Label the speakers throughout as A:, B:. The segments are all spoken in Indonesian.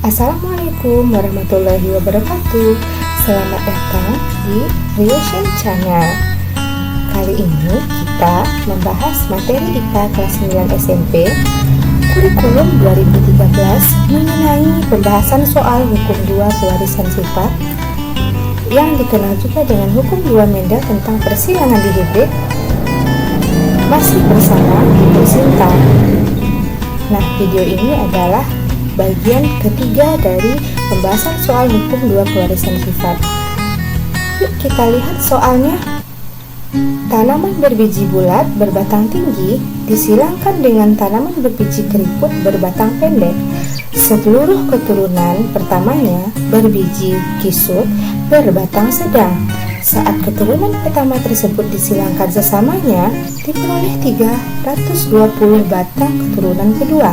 A: Assalamualaikum warahmatullahi wabarakatuh. Selamat datang di Creation Channel. Kali ini kita membahas materi IPA kelas 9 SMP Kurikulum 2013 mengenai pembahasan soal hukum 2 pewarisan sifat yang dikenal juga dengan hukum 2 Mendel tentang persilangan di hibrid. Masih bersama Ibu Sinta. Nah, video ini adalah bagian ketiga dari pembahasan soal hukum 2 pewarisan sifat. Yuk kita lihat soalnya. Tanaman berbiji bulat berbatang tinggi disilangkan dengan tanaman berbiji keriput berbatang pendek. Seluruh keturunan pertamanya berbiji kisut berbatang sedang. Saat keturunan pertama tersebut disilangkan sesamanya, diperoleh 320 batang keturunan kedua.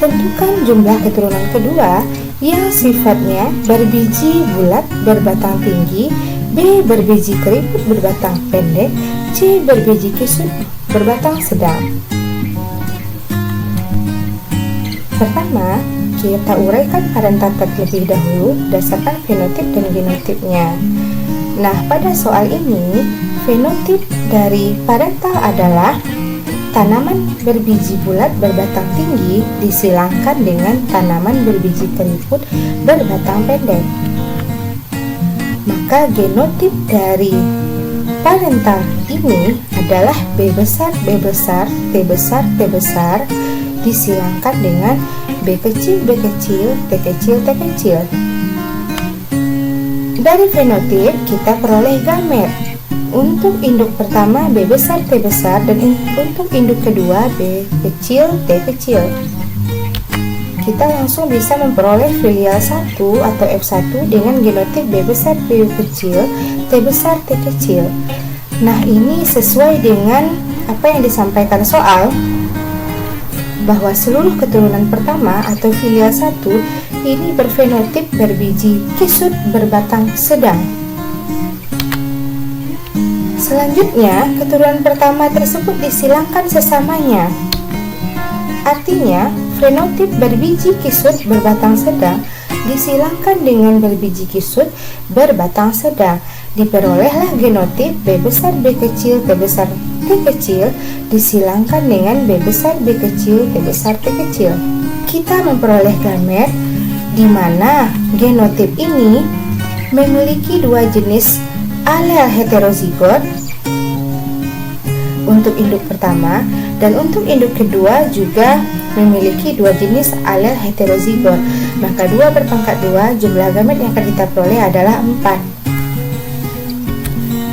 A: Tentukan jumlah keturunan kedua yang sifatnya berbiji bulat berbatang tinggi, B berbiji keriput berbatang pendek, C berbiji kisut berbatang sedang. Pertama, kita uraikan parental terlebih dahulu berdasarkan fenotip dan genotipnya. Nah, pada soal ini, fenotip dari parental adalah tanaman berbiji bulat berbatang tinggi disilangkan dengan tanaman berbiji keriput berbatang pendek. Maka genotip dari parental ini adalah B besar, B besar, T besar, T besar disilangkan dengan B kecil, B kecil, T kecil, T kecil. Dari fenotip kita peroleh gamet. Untuk induk pertama B besar, T besar, dan untuk induk kedua B kecil, T kecil. Kita langsung bisa memperoleh filial 1 atau F1 dengan genotip B besar, B kecil, T besar, T kecil. Nah, ini sesuai dengan apa yang disampaikan soal, bahwa seluruh keturunan pertama atau filial 1 ini berfenotip berbiji kisut berbatang sedang. Selanjutnya, keturunan pertama tersebut disilangkan sesamanya. Artinya, fenotip berbiji kisut berbatang sedang disilangkan dengan berbiji kisut berbatang sedang. Diperolehlah genotip B besar, B kecil, T besar, T kecil disilangkan dengan B besar, B kecil, T besar, T kecil. Kita memperoleh gamet di mana genotip ini memiliki dua jenis alel heterozigot untuk induk pertama, dan untuk induk kedua juga memiliki dua jenis alel heterozigot. Maka 2 berpangkat 2, jumlah gamet yang akan kita peroleh adalah 4.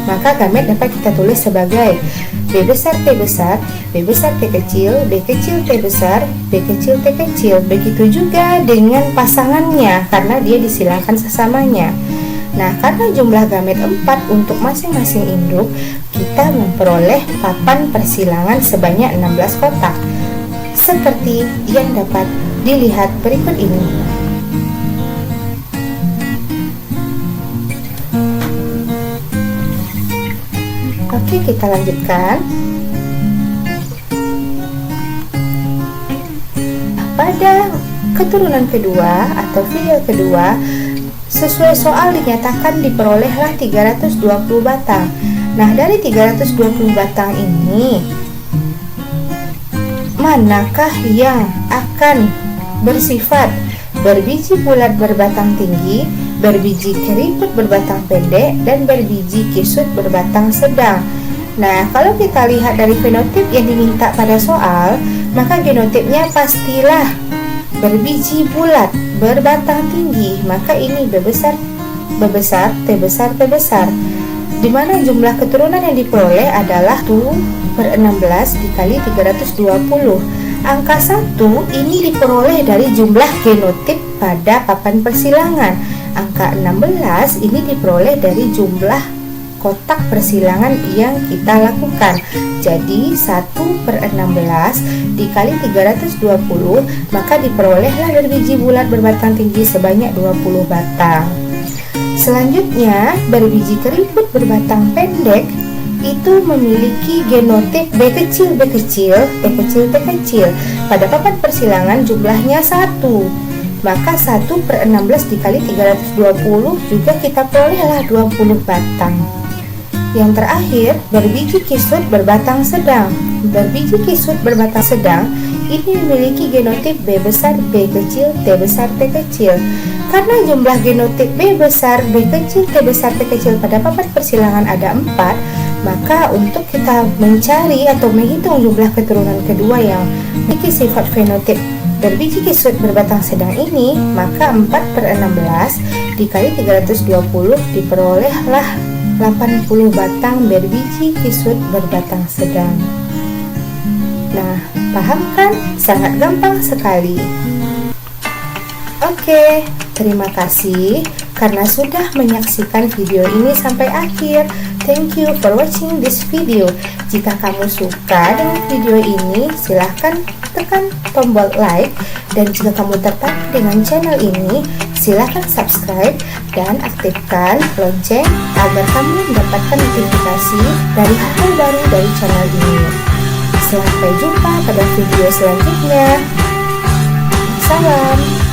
A: Maka gamet dapat kita tulis sebagai B besar, T besar, B besar, T kecil, B kecil, T besar, B kecil, T kecil. Begitu juga dengan pasangannya karena dia disilangkan sesamanya. Nah, karena jumlah gamet 4 untuk masing-masing induk, kita memperoleh papan persilangan sebanyak 16 kotak, seperti yang dapat dilihat berikut ini. Oke, kita lanjutkan. Pada keturunan kedua atau filial kedua, sesuai soal dinyatakan diperolehlah 320 batang. Nah, dari 320 batang ini, manakah yang akan bersifat berbiji bulat berbatang tinggi, berbiji keriput berbatang pendek, dan berbiji kisut berbatang sedang? Nah, kalau kita lihat dari fenotip yang diminta pada soal, maka genotipnya pastilah berbiji bulat berbatang tinggi. Maka ini B besar, B besar, T besar, T besar, di mana jumlah keturunan yang diperoleh adalah 1/16 dikali 320. Angka 1 ini diperoleh dari jumlah genotip pada papan persilangan. Angka 16 ini diperoleh dari jumlah kotak persilangan yang kita lakukan. Jadi 1/16 dikali 320, maka diperolehlah berbiji bulat berbatang tinggi sebanyak 20 batang. Selanjutnya, berbiji keriput berbatang pendek itu memiliki genotip B kecil, B kecil, T kecil, T kecil. Pada papan persilangan jumlahnya 1. maka 1/16 dikali 320 juga kita perolehlah 20 batang. Yang terakhir, berbiji kisut berbatang sedang. Berbiji kisut berbatang sedang ini memiliki genotip B besar, B kecil, T besar, T kecil. Karena jumlah genotip B besar, B kecil, T besar, T kecil pada papat persilangan ada 4, maka untuk kita mencari atau menghitung jumlah keturunan kedua yang memiliki sifat fenotip berbiji kisut berbatang sedang ini, maka 4/16 dikali 320 diperolehlah 80 batang berbiji kisut berbatang sedang. Nah, paham kan? Sangat gampang sekali. Oke, terima kasih karena sudah menyaksikan video ini sampai akhir. Thank you for watching this video. Jika kamu suka dengan video ini, silahkan tekan tombol like. Dan jika kamu tertarik dengan channel ini, silahkan subscribe dan aktifkan lonceng agar kamu mendapatkan notifikasi dari hal baru dari channel ini. Sampai jumpa pada video selanjutnya. Salam.